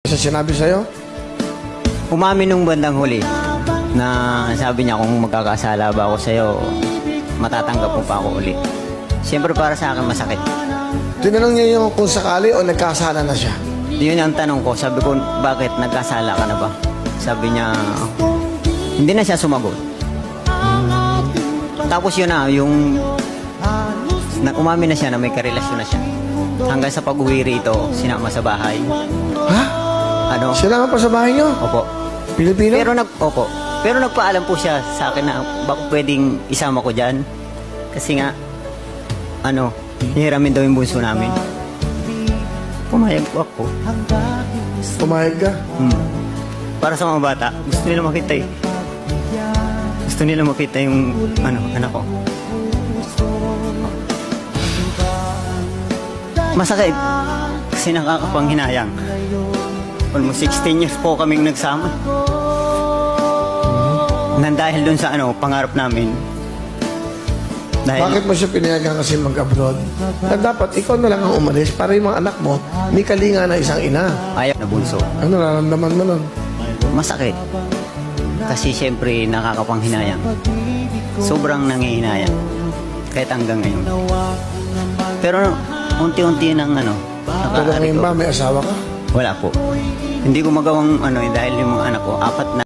Sa sinabi sa'yo? Umamin nung bandang huli na sabi niya kung magkakasala ba ako sa'yo, matatanggap mo pa ako uli. Siyempre para sa akin masakit. Tinanong niya yung kung sakali o nagkasala na siya. Yun ang tanong ko. Sabi ko, bakit nagkasala ka na ba? Sabi niya, hindi na siya sumagot. Tapos yun na, yung umamin na siya na may karelasyon na siya. Hanggang sa pag-uwi rito, sinama sa bahay. Ha? Ano? Sinama pa sa bahay niyo? Opo. Pilipino? Pero nagpaalam po siya sa akin na baka pwedeng isama ko dyan. Kasi nga, hihiramin daw yung bunso namin. Pumayag po ako. Pumayag ka? Para sa mga bata, gusto nila makita eh. Gusto nila makita yung anak ko. Masakit. Kasi nakakapanghinayang. Almost 16 years po kaming nagsama. Nang dahil dun sa pangarap namin. Bakit mo siya pinayagan kasi mag-abroad? Na dapat ikaw na lang ang umalis para yung mga anak mo may kalinga na isang ina. Ayaw na bunso. Ano nararamdaman mo nun? Masakit. Kasi siyempre nakakapanghinayang. Sobrang nangihinayang. Kahit hanggang ngayon. Pero unti-unti nang Pero nakaka-recover. ngayon ba may asawa ka? Wala po. Hindi ko magawang dahil yung mga anak ko, 4 na